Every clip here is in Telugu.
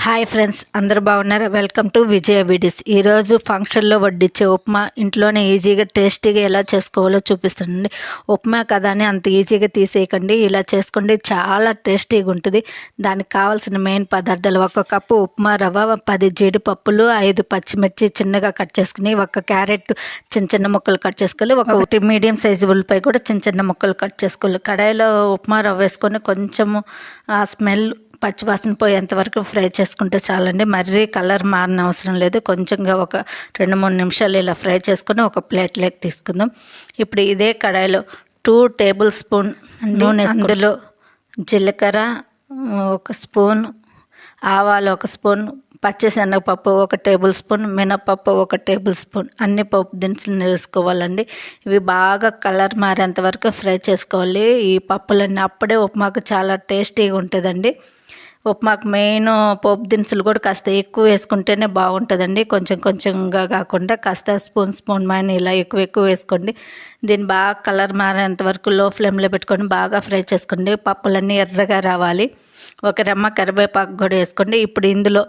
హాయ్ ఫ్రెండ్స్, అందరు బాగున్నారు. Welcome to Vijaya videos. ఈరోజు ఫంక్షన్లో వడ్డించే ఉప్మా ఇంట్లోనే ఈజీగా టేస్టీగా ఎలా చేసుకోవాలో చూపిస్తుందండి. ఉప్మా కదా అని అంత ఈజీగా తీసేయకండి, ఇలా చేసుకోండి, చాలా టేస్టీగా ఉంటుంది. దానికి కావాల్సిన మెయిన్ పదార్థాలు: 1 కప్పు ఉప్మా రవ్వ, 10 జీడిపప్పులు, 5 పచ్చిమిర్చి చిన్నగా కట్ చేసుకుని, 1 క్యారెట్ చిన్న చిన్న ముక్కలు కట్ చేసుకోవాలి, ఒకటి మీడియం సైజు ఉల్లిపాయ కూడా చిన్న చిన్న ముక్కలు కట్ చేసుకోవాలి. కడాయిలో ఉప్మా రవ్వ వేసుకొని కొంచెము ఆ స్మెల్ పచ్చివాసన పోయేంత వరకు ఫ్రై చేసుకుంటే చాలండి. మరీ కలర్ మారిన అవసరం లేదు. కొంచెంగా ఒక 2-3 నిమిషాలు ఇలా ఫ్రై చేసుకొని ఒక ప్లేట్లోకి తీసుకుందాం. ఇప్పుడు ఇదే కడాయిలో 2 టేబుల్ స్పూన్ నూనె, అందులో జీలకర్ర 1 స్పూన్, ఆవాలు 1 స్పూన్, పచ్చిశనగపప్పు 1 టేబుల్ స్పూన్, మినపప్పు 1 టేబుల్ స్పూన్, అన్ని పప్పు దినుసులు వేసుకోవాలండి. ఇవి బాగా కలర్ మారేంత వరకు ఫ్రై చేసుకోవాలి ఈ పప్పులన్నీ. అప్పుడే ఉప్మాకు చాలా టేస్టీగా ఉంటుందండి. ఉప్మాకు మెయిన్ పోపు దినుసులు కూడా కాస్త ఎక్కువ వేసుకుంటేనే బాగుంటుందండి. కొంచెం కొంచెంగా కాకుండా కాస్త స్పూన్ మైన ఇలా ఎక్కువ వేసుకోండి. దీన్ని బాగా కలర్ మారేంత వరకు లో ఫ్లేమ్లో పెట్టుకొని బాగా ఫ్రై చేసుకోండి. పప్పులన్నీ ఎర్రగా రావాలి. 1 రెమ్మ కరివేపాకు కూడా వేసుకోండి. ఇప్పుడు ఇందులో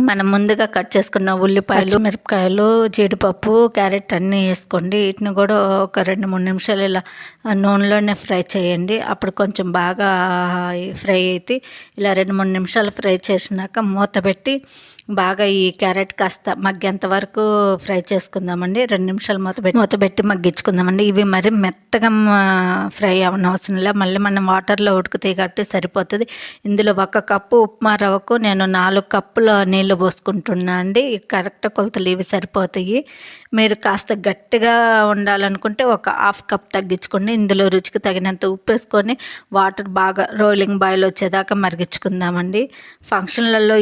మనం ముందుగా కట్ చేసుకున్న ఉల్లిపాయలు, మిరపకాయలు, జీడిపప్పు, క్యారెట్ అన్నీ వేసుకోండి. వీటిని కూడా ఒక 2-3 నిమిషాలు ఇలా నూనెలోనే ఫ్రై చేయండి. అప్పుడు కొంచెం బాగా ఫ్రై అయితే ఇలా 2-3 నిమిషాలు ఫ్రై చేసినాక మూత పెట్టి బాగా ఈ క్యారెట్ కాస్త మగ్గేంత వరకు ఫ్రై చేసుకుందామండి. 2 నిమిషాలు మూత పెట్టి మగ్గించుకుందామండి. ఇవి మరి మెత్తగా ఫ్రై అవనవసరం లేదు, మళ్ళీ మనం వాటర్లో ఉడుకుతాయి కాబట్టి సరిపోతుంది. ఇందులో 1 కప్పు ఉప్మా రవ్వకు నేను 4 కప్పుల నీళ్ళు పోసుకుంటున్నా అండి. కరెక్ట్ కొలతలు ఇవి సరిపోతాయి. మీరు కాస్త గట్టిగా ఉండాలనుకుంటే ఒక 1/2 కప్ తగ్గించుకోండి. ఇందులో రుచికి తగినంత ఉప్పు వేసుకొని వాటర్ బాగా రోలింగ్ బాయిల్ వచ్చేదాకా మరిగించుకుందామండి. ఫంక్షన్లలో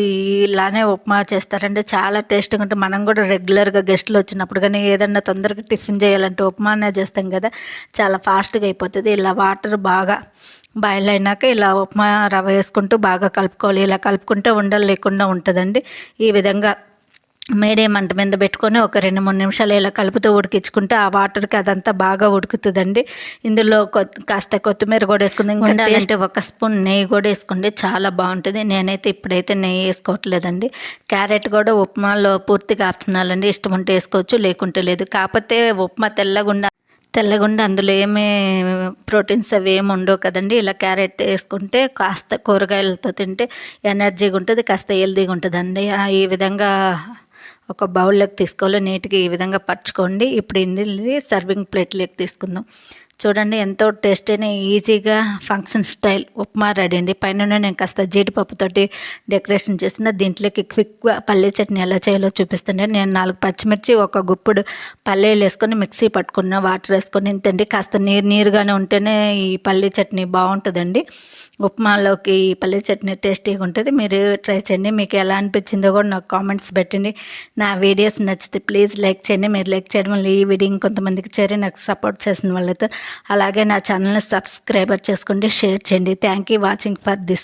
ఇలానే ఉప్మా చేస్తారంటే చాలా టేస్ట్గా ఉంటుంది. మనం కూడా రెగ్యులర్గా గెస్టులు వచ్చినప్పుడు కానీ ఏదన్నా తొందరగా టిఫిన్ చేయాలంటే ఉప్మానే చేస్తాం కదా, చాలా ఫాస్ట్గా అయిపోతుంది. ఇలా వాటర్ బాగా బాయిల్ అయినాక ఇలా ఉప్మా రవ్వ వేసుకుంటూ బాగా కలుపుకోవాలి. ఇలా కలుపుకుంటే ఉండలు లేకుండా ఉంటుందండి. ఈ విధంగా మీడియం మంట మీద పెట్టుకొని ఒక 2-3 నిమిషాలు ఇలా కలుపుతూ ఉడికించుకుంటే ఆ వాటర్కి అదంతా బాగా ఉడుకుతుందండి. ఇందులో కాస్త కొత్తిమీర కూడా వేసుకుంది. ఉండాలంటే 1 స్పూన్ నెయ్యి కూడా వేసుకోండి, చాలా బాగుంటుంది. నేనైతే ఇప్పుడైతే నెయ్యి వేసుకోవట్లేదండి. క్యారెట్ కూడా ఉప్మాలో పూర్తిగా ఆప్షనల్ అండి. ఇష్టం ఉంటే వేసుకోవచ్చు, లేకుంటే లేదు. కాకపోతే ఉప్మా తెల్లగుండా అందులో ఏమీ ప్రోటీన్స్ అవి ఏమి ఉండవు కదండి. ఇలా క్యారెట్ వేసుకుంటే కాస్త కూరగాయలతో తింటే ఎనర్జీగా ఉంటుంది, కాస్త హెల్తీగా ఉంటుందండి. ఈ విధంగా ఒక బౌల్లోకి తీసుకోవాలి, నీట్గా ఈ విధంగా పరుచుకోండి. ఇప్పుడు ఇందులో సర్వింగ్ ప్లేట్లోకి తీసుకుందాం. చూడండి, ఎంతో టేస్ట్ అయిన ఈజీగా ఫంక్షన్ స్టైల్ ఉప్మా రెడీ అండి. పైన నేను కాస్త జీడిపప్పుతోటి డెకరేషన్ చేసిన. దీంట్లోకి క్విక్గా పల్లీ చట్నీ ఎలా చేయాలో చూపిస్తాను. నేను 4 పచ్చిమిర్చి, 1 గుప్పుడు పల్లీలు వేసుకొని మిక్సీ పట్టుకున్న, వాటర్ వేసుకొని ఇంతండి. కాస్త నీరుగానే ఉంటేనే ఈ పల్లీ చట్నీ బాగుంటుందండి. ఉప్మాలోకి ఈ పల్లీ చట్నీ టేస్టీగా ఉంటుంది. మీరు ట్రై చేయండి. మీకు ఎలా అనిపించిందో కూడా నాకు కామెంట్స్ పెట్టండి. నా వీడియోస్ నచ్చితే ప్లీజ్ లైక్ చేయండి. మీరు లైక్ చేయడం వల్ల ఈ వీడియో ఇంకొంతమందికి చేరి నాకు సపోర్ట్ చేసిన వాళ్ళతో, అలాగే నా ఛానల్ని సబ్స్క్రైబర్ చేసుకోండి, షేర్ చేయండి. Thank you watching for this.